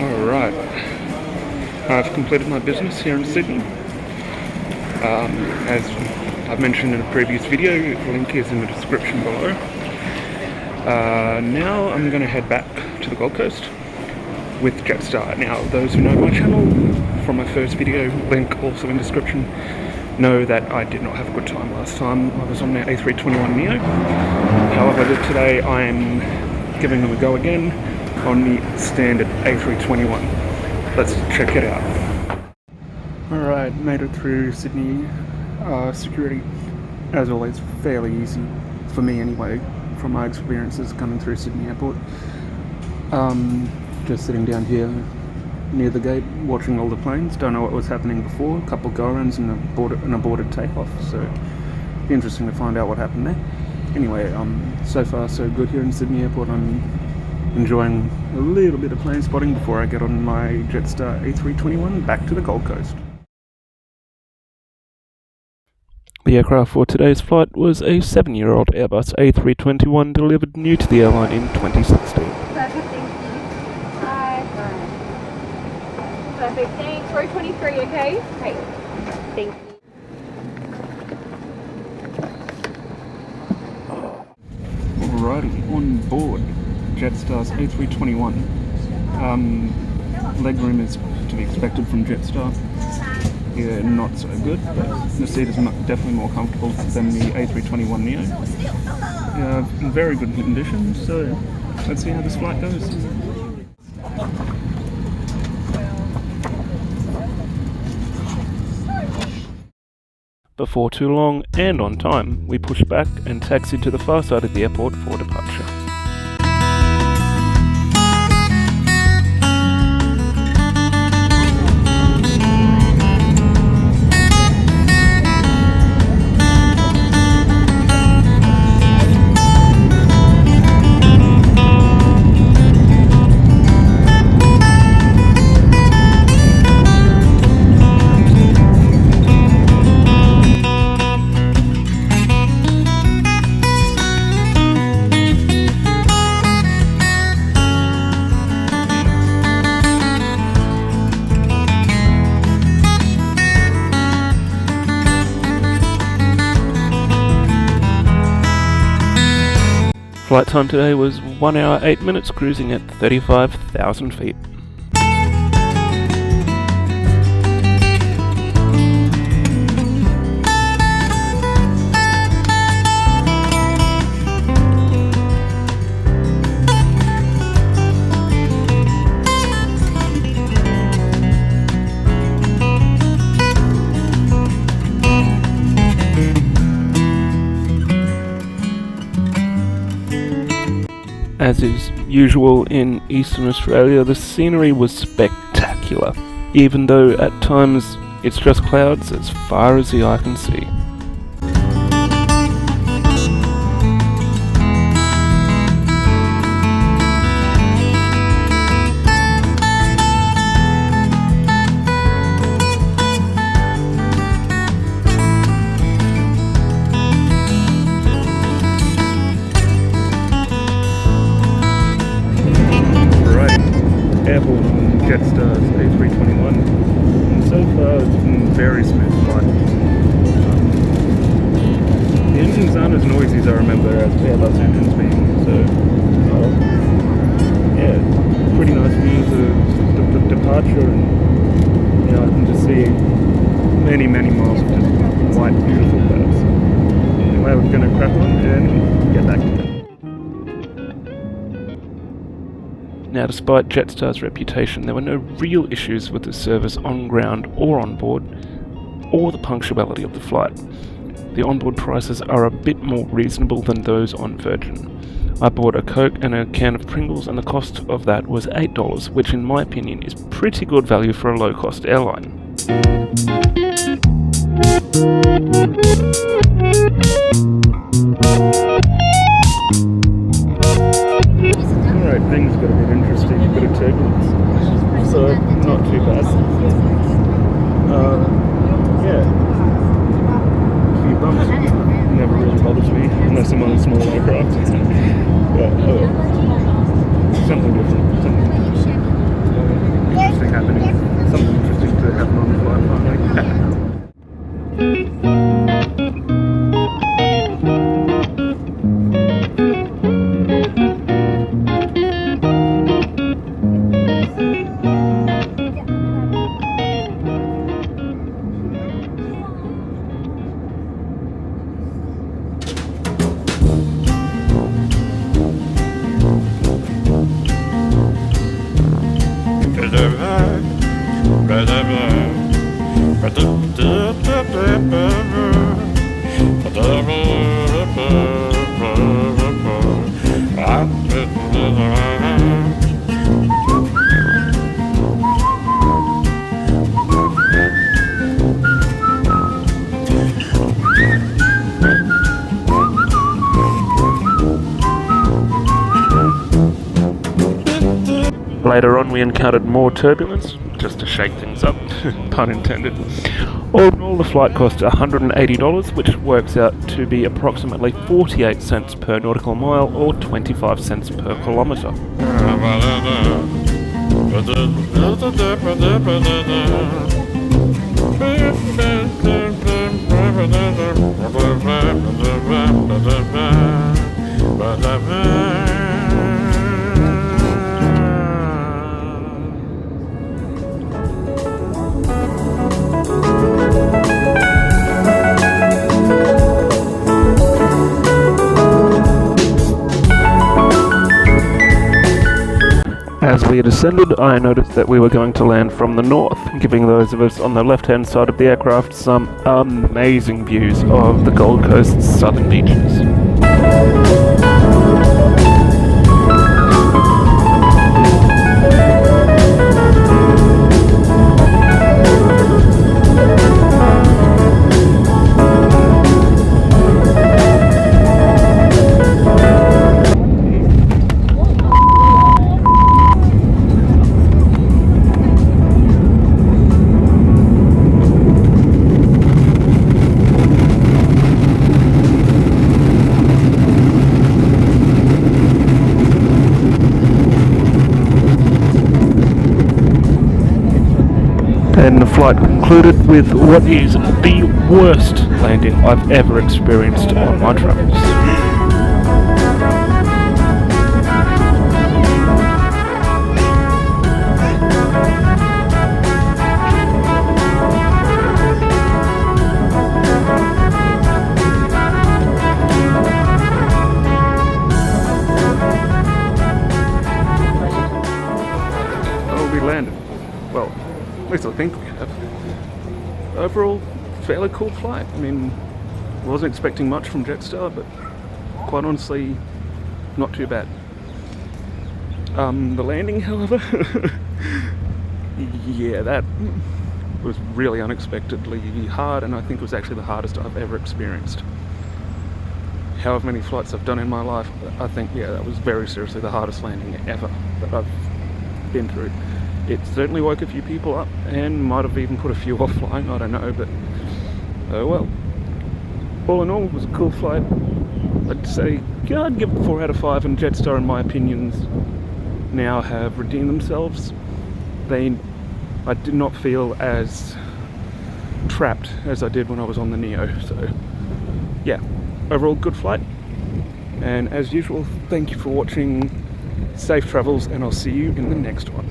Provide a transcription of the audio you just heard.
Alright, I've completed my business here in Sydney. As I've mentioned in a previous video, the link is in the description below. Now I'm going to head back to the Gold Coast with Jetstar. Now, those who know my channel from my first video, link also in description, know that I did not have a good time last time. I was on the A321neo. However, today I'm giving them a go again on the standard A321. Let's check it out. Alright, made it through Sydney security. As always, fairly easy, for me anyway, from my experiences coming through Sydney Airport. Just sitting down here near the gate, watching all the planes. Don't know what was happening before. A couple of go-arounds and an aborted takeoff, so interesting to find out what happened there. Anyway, so far so good here in Sydney Airport. I'm enjoying a little bit of plane spotting before I get on my Jetstar A321 back to the Gold Coast. The aircraft for today's flight was a 7-year-old Airbus A321 delivered new to the airline in 2016. Perfect, thank you. Perfect, thanks. Row 23, okay? Great. Thank you. Alrighty, on board Jetstar's A321. Legroom is to be expected from Jetstar. Yeah, not so good, but the seat is definitely more comfortable than the A321neo. In very good condition, so let's see how this flight goes. Before too long, and on time, we pushed back and taxied to the far side of the airport for departure. Flight time today was 1 hour 8 minutes, cruising at 35,000 feet. As is usual in Eastern Australia, the scenery was spectacular, even though at times it's just clouds as far as the eye can see. Airborne on Jetstar's A321, and so far it's been a very smooth flight. The engines aren't as noisy as I remember as Airbus engines being, so yeah, pretty nice views of the departure, and I can just see many miles of just white, beautiful clouds. Anyway, we're going to crack on and get back to it. Now, despite Jetstar's reputation, there were no real issues with the service on ground or on board, or the punctuality of the flight. The onboard prices are a bit more reasonable than those on Virgin. I bought a Coke and a can of Pringles, and the cost of that was $8, which in my opinion is pretty good value for a low-cost airline. Alright, things got a bit interesting, a bit of turbulence, so not too bad. Yeah, a few bumps, never really bothers me, unless I'm on a small aircraft. But, something different. Later on we encountered more turbulence, just to shake things up, pun intended. All in all, the flight cost $180, which works out to be approximately 48 cents per nautical mile or 25 cents per kilometre. As we descended, I noticed that we were going to land from the north, giving those of us on the left-hand side of the aircraft some amazing views of the Gold Coast's southern beaches. And the flight concluded with what is the worst landing I've ever experienced on my travels. Oh, we landed. Well, at least I think we have. Overall, fairly cool flight. I mean, wasn't expecting much from Jetstar, but quite honestly, not too bad. The landing, however, yeah, that was really unexpectedly hard, and I think it was actually the hardest I've ever experienced. However many flights I've done in my life, I think, yeah, that was very seriously the hardest landing ever that I've been through. It certainly woke a few people up and might have even put a few off flying, I don't know, but oh well. All in all, it was a cool flight. I'd say, yeah, I'd give it 4 out of 5, and Jetstar, in my opinions, now have redeemed themselves. I did not feel as trapped as I did when I was on the Neo, so yeah, overall good flight. And as usual, thank you for watching. Safe travels, and I'll see you in the next one.